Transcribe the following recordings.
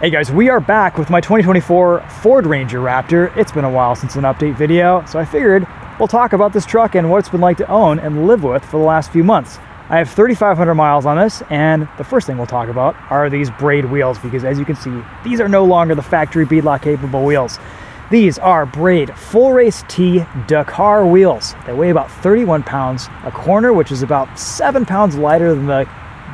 Hey guys, we are back with my 2024 Ford Ranger Raptor. It's been a while since an update video, so I figured we'll talk about this truck and what it's been like to own and live with for the last few months. I have 3,500 miles on this, and the first thing we'll talk about are these Braid wheels, because as you can see, these are no longer the factory Beadlock capable wheels. These are Braid Full Race T Dakar wheels. They weigh about 31 pounds a corner, which is about 7 pounds lighter than the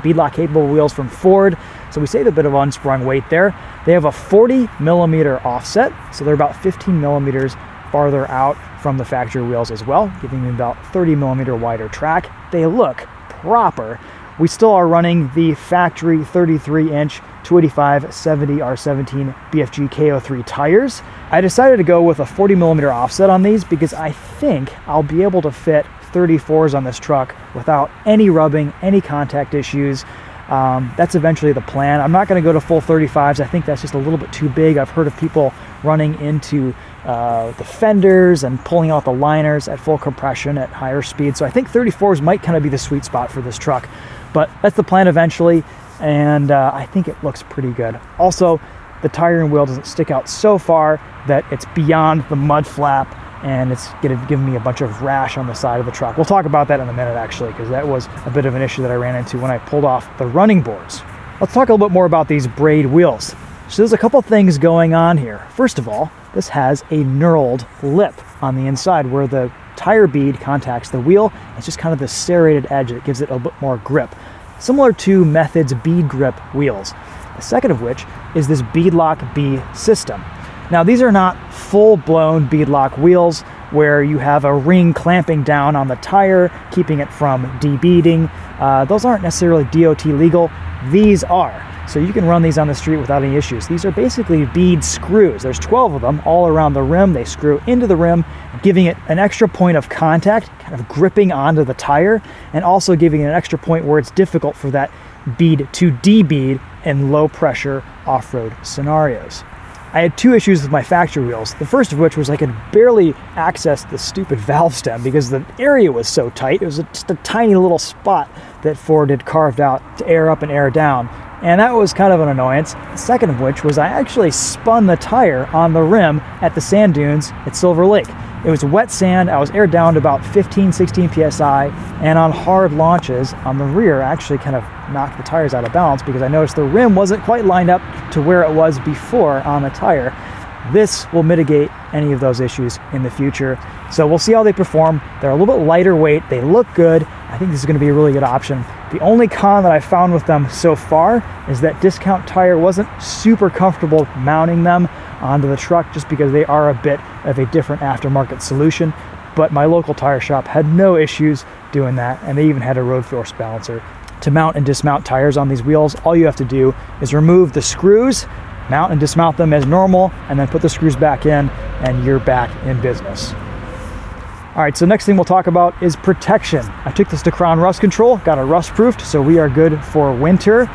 Beadlock capable wheels from Ford. So we save a bit of unsprung weight there. They have a 40 millimeter offset, so they're about 15 millimeters farther out from the factory wheels as well, giving them about 30 millimeter wider track. They look proper. We still are running the factory 33-inch 285/70 R17 BFG KO3 tires. I decided to go with a 40 millimeter offset on these because I think I'll be able to fit 34s on this truck without any rubbing, any contact issues. That's eventually the plan. I'm not going to go to full 35s. I think that's just a little bit too big. I've heard of people running into the fenders and pulling out the liners at full compression at higher speed. So I think 34s might kind of be the sweet spot for this truck. But that's the plan eventually, and I think it looks pretty good. Also, the tire and wheel doesn't stick out so far that it's beyond the mud flap, and it's going to give me a bunch of rash on the side of the truck. We'll talk about that in a minute, actually, because that was a bit of an issue that I ran into when I pulled off the running boards. Let's talk a little bit more about these Braid wheels. So there's a couple things going on here. First of all, this has a knurled lip on the inside where the tire bead contacts the wheel. It's just kind of the serrated edge that gives it a bit more grip, similar to Method's bead grip wheels. The second of which is this Beadlock B system. Now, these are not full-blown Beadlock wheels where you have a ring clamping down on the tire, keeping it from de-beading. Those aren't necessarily DOT legal. These are. So you can run these on the street without any issues. These are basically bead screws. There's 12 of them all around the rim. They screw into the rim, giving it an extra point of contact, kind of gripping onto the tire, and also giving it an extra point where it's difficult for that bead to de-bead in low-pressure off-road scenarios. I had two issues with my factory wheels. The first of which was I could barely access the stupid valve stem because the area was so tight. It was just a tiny little spot that Ford had carved out to air up and air down. And that was kind of an annoyance. The second of which was I actually spun the tire on the rim at the sand dunes at Silver Lake. It was wet sand. I was aired down to about 15, 16 PSI, and on hard launches on the rear, I actually kind of knocked the tires out of balance because I noticed the rim wasn't quite lined up to where it was before on the tire. This will mitigate any of those issues in the future. So we'll see how they perform. They're a little bit lighter weight. They look good. I think this is going to be a really good option. The only con that I found with them so far is that Discount Tire wasn't super comfortable mounting them onto the truck just because they are a bit of a different aftermarket solution. But my local tire shop had no issues doing that, and they even had a road force balancer. To mount and dismount tires on these wheels, all you have to do is remove the screws, mount and dismount them as normal, and then put the screws back in, and you're back in business. All right, so next thing we'll talk about is protection. I took this to Crown Rust Control, got it rust proofed, so we are good for winter.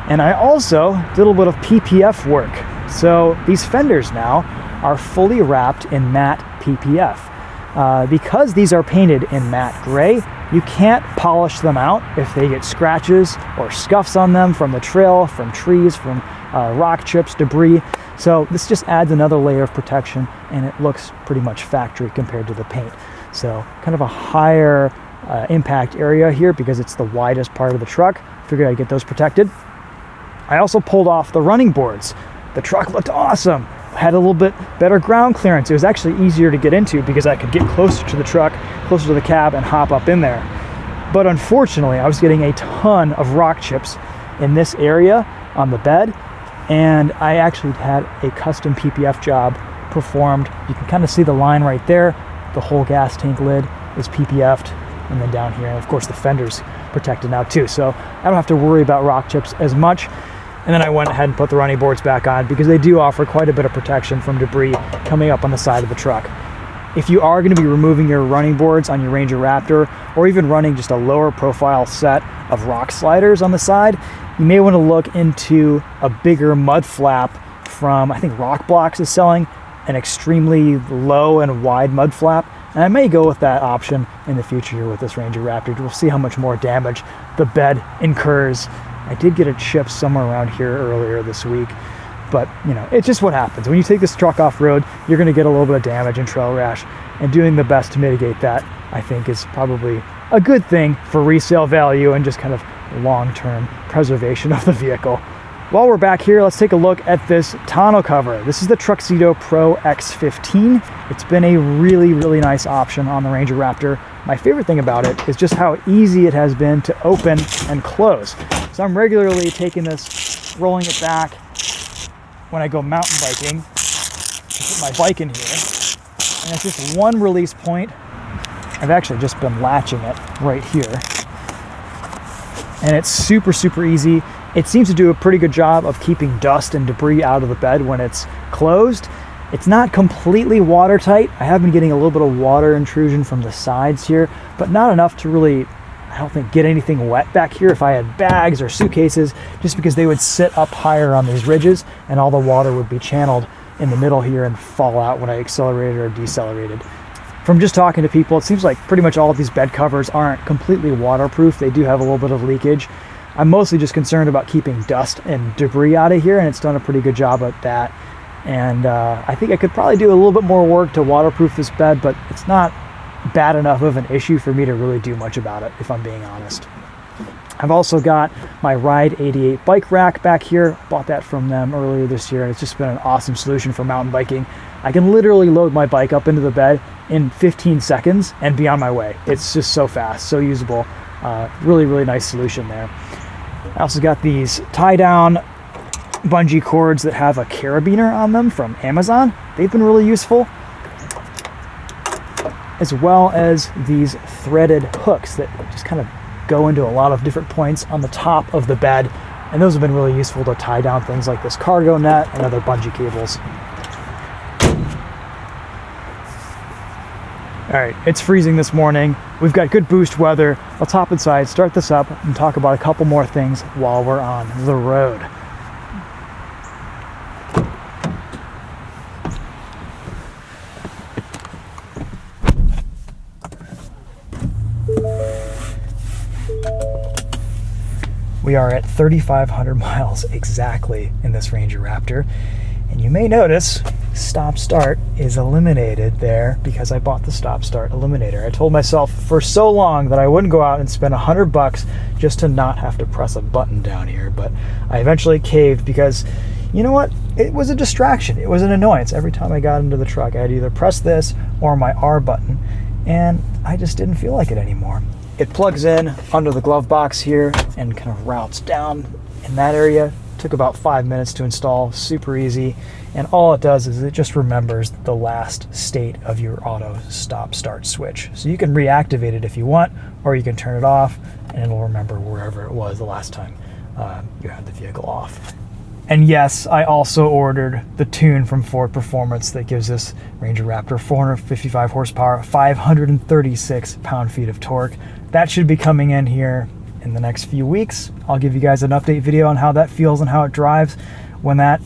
And I also did a little bit of PPF work. So these fenders now are fully wrapped in matte PPF. Because these are painted in matte gray, you can't polish them out if they get scratches or scuffs on them from the trail, from trees, from rock chips, debris. So this just adds another layer of protection, and it looks pretty much factory compared to the paint. So kind of a higher impact area here because it's the widest part of the truck. Figured I'd get those protected. I also pulled off the running boards. The truck looked awesome. Had a little bit better ground clearance. It was actually easier to get into because I could get closer to the truck, closer to the cab, and hop up in there. But unfortunately, I was getting a ton of rock chips in this area on the bed, and I actually had a custom PPF job performed. You can kind of see the line right there. The whole gas tank lid is PPF'd, and then down here, and of course the fender's protected now too. So I don't have to worry about rock chips as much. And then I went ahead and put the running boards back on because they do offer quite a bit of protection from debris coming up on the side of the truck. If you are going to be removing your running boards on your Ranger Raptor, or even running just a lower profile set of rock sliders on the side, you may want to look into a bigger mud flap from, I think Rock Blocks is selling an extremely low and wide mud flap. And I may go with that option in the future here with this Ranger Raptor. We'll see how much more damage the bed incurs. I did get a chip somewhere around here earlier this week. But, you know, it's just what happens. When you take this truck off-road, you're going to get a little bit of damage and trail rash. And doing the best to mitigate that, I think, is probably a good thing for resale value and just kind of long-term preservation of the vehicle. While we're back here, let's take a look at this tonneau cover. This is the Truxedo Pro X15. It's been a really, really nice option on the Ranger Raptor. My favorite thing about it is just how easy it has been to open and close. So I'm regularly taking this, rolling it back when I go mountain biking. I put my bike in here, and it's just one release point. I've actually just been latching it right here. And it's super, super easy. It seems to do a pretty good job of keeping dust and debris out of the bed when it's closed. It's not completely watertight. I have been getting a little bit of water intrusion from the sides here, but not enough to really, I don't think, get anything wet back here if I had bags or suitcases, just because they would sit up higher on these ridges and all the water would be channeled in the middle here and fall out when I accelerated or decelerated. From just talking to people, it seems like pretty much all of these bed covers aren't completely waterproof. They do have a little bit of leakage. I'm mostly just concerned about keeping dust and debris out of here, and it's done a pretty good job at that. And I think I could probably do a little bit more work to waterproof this bed, but it's not bad enough of an issue for me to really do much about it, if I'm being honest. I've also got my Ride 88 bike rack back here. Bought that from them earlier this year, and it's just been an awesome solution for mountain biking. I can literally load my bike up into the bed in 15 seconds and be on my way. It's just so fast, so usable. Really, really nice solution there. I also got these tie-down bungee cords that have a carabiner on them from Amazon. They've been really useful, as well as these threaded hooks that just kind of go into a lot of different points on the top of the bed, and those have been really useful to tie down things like this cargo net and other bungee cables. All right, it's freezing this morning. We've got good boost weather. Let's hop inside, start this up, and talk about a couple more things while we're on the road. We are at 3,500 miles exactly in this Ranger Raptor, and you may notice stop start is eliminated there because I bought the stop start eliminator. I told myself for so long that I wouldn't go out and spend $100 just to not have to press a button down here, but I eventually caved because, you know what, it was a distraction. It was an annoyance. Every time I got into the truck, I had to either press this or my R button, and I just didn't feel like it anymore. It plugs in under the glove box here and kind of routes down in that area. Took about 5 minutes to install, super easy. And all it does is it just remembers the last state of your auto stop start switch. So you can reactivate it if you want, or you can turn it off and it'll remember wherever it was the last time you had the vehicle off. And yes, I also ordered the tune from Ford Performance that gives this Ranger Raptor 455 horsepower, 536 pound-feet of torque. That should be coming in here in the next few weeks. I'll give you guys an update video on how that feels and how it drives when that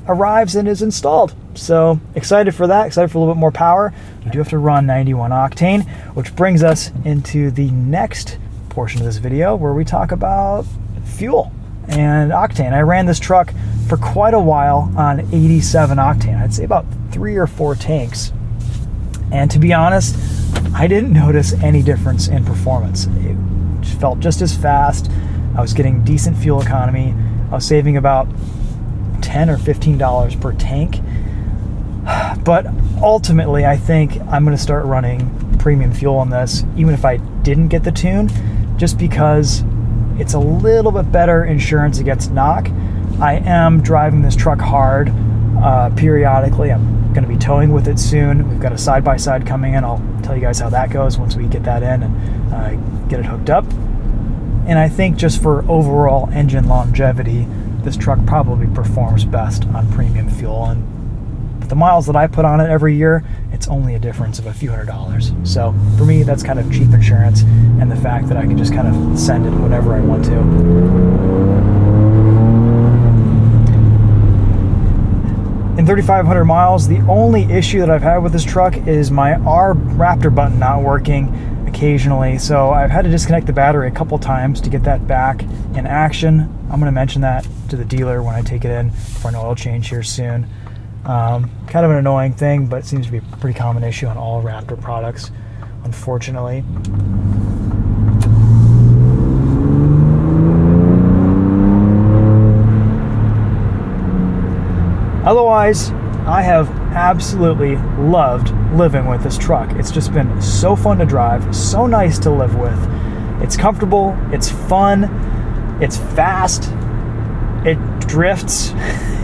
arrives and is installed. So excited for that, excited for a little bit more power. You do have to run 91 octane, which brings us into the next portion of this video where we talk about fuel and octane. I ran this truck for quite a while on 87 octane. I'd say about 3 or 4 tanks. And to be honest, I didn't notice any difference in performance. It felt just as fast. I was getting decent fuel economy. I was saving about $10 or $15 per tank. But ultimately, I think I'm going to start running premium fuel on this, even if I didn't get the tune, just because it's a little bit better insurance against knock. I am driving this truck hard periodically. I'm going to be towing with it soon. We've got a side-by-side coming in. I'll tell you guys how that goes once we get that in and get it hooked up. And I think just for overall engine longevity, this truck probably performs best on premium fuel. And with the miles that I put on it every year, it's only a difference of a few $100s. So for me, that's kind of cheap insurance, and the fact that I can just kind of send it whenever I want to. In 3,500 miles, the only issue that I've had with this truck is my R Raptor button not working. I occasionally, so I've had to disconnect the battery a couple times to get that back in action. I'm going to mention that to the dealer when I take it in for an oil change here soon. Kind of an annoying thing, but it seems to be a pretty common issue on all Raptor products, unfortunately. Otherwise, I have absolutely loved living with this truck. It's just been so fun to drive, so nice to live with. It's comfortable, it's fun, it's fast, it drifts,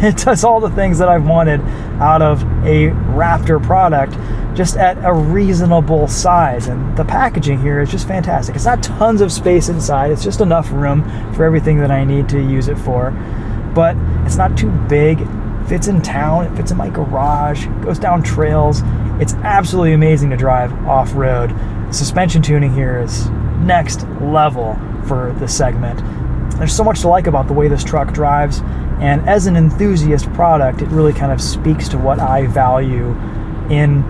it does all the things that I've wanted out of a Raptor product, just at a reasonable size. And the packaging here is just fantastic. It's not tons of space inside, it's just enough room for everything that I need to use it for, but it's not too big. Fits in town, it fits in my garage, goes down trails. It's absolutely amazing to drive off-road. The suspension tuning here is next level for this segment. There's so much to like about the way this truck drives, and as an enthusiast product, it really kind of speaks to what I value in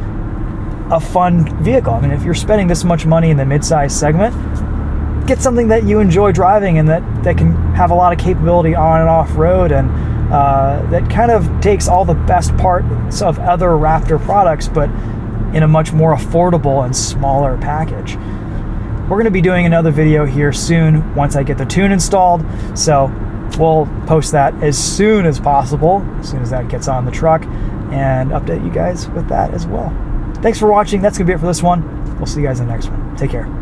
a fun vehicle. I mean, if you're spending this much money in the mid-size segment, get something that you enjoy driving and that can have a lot of capability on and off-road, and that kind of takes all the best parts of other Raptor products, but in a much more affordable and smaller package. We're going to be doing another video here soon once I get the tune installed, so we'll post that as soon as possible, as soon as that gets on the truck, and update you guys with that as well. Thanks for watching. That's going to be it for this one. We'll see you guys in the next one. Take care.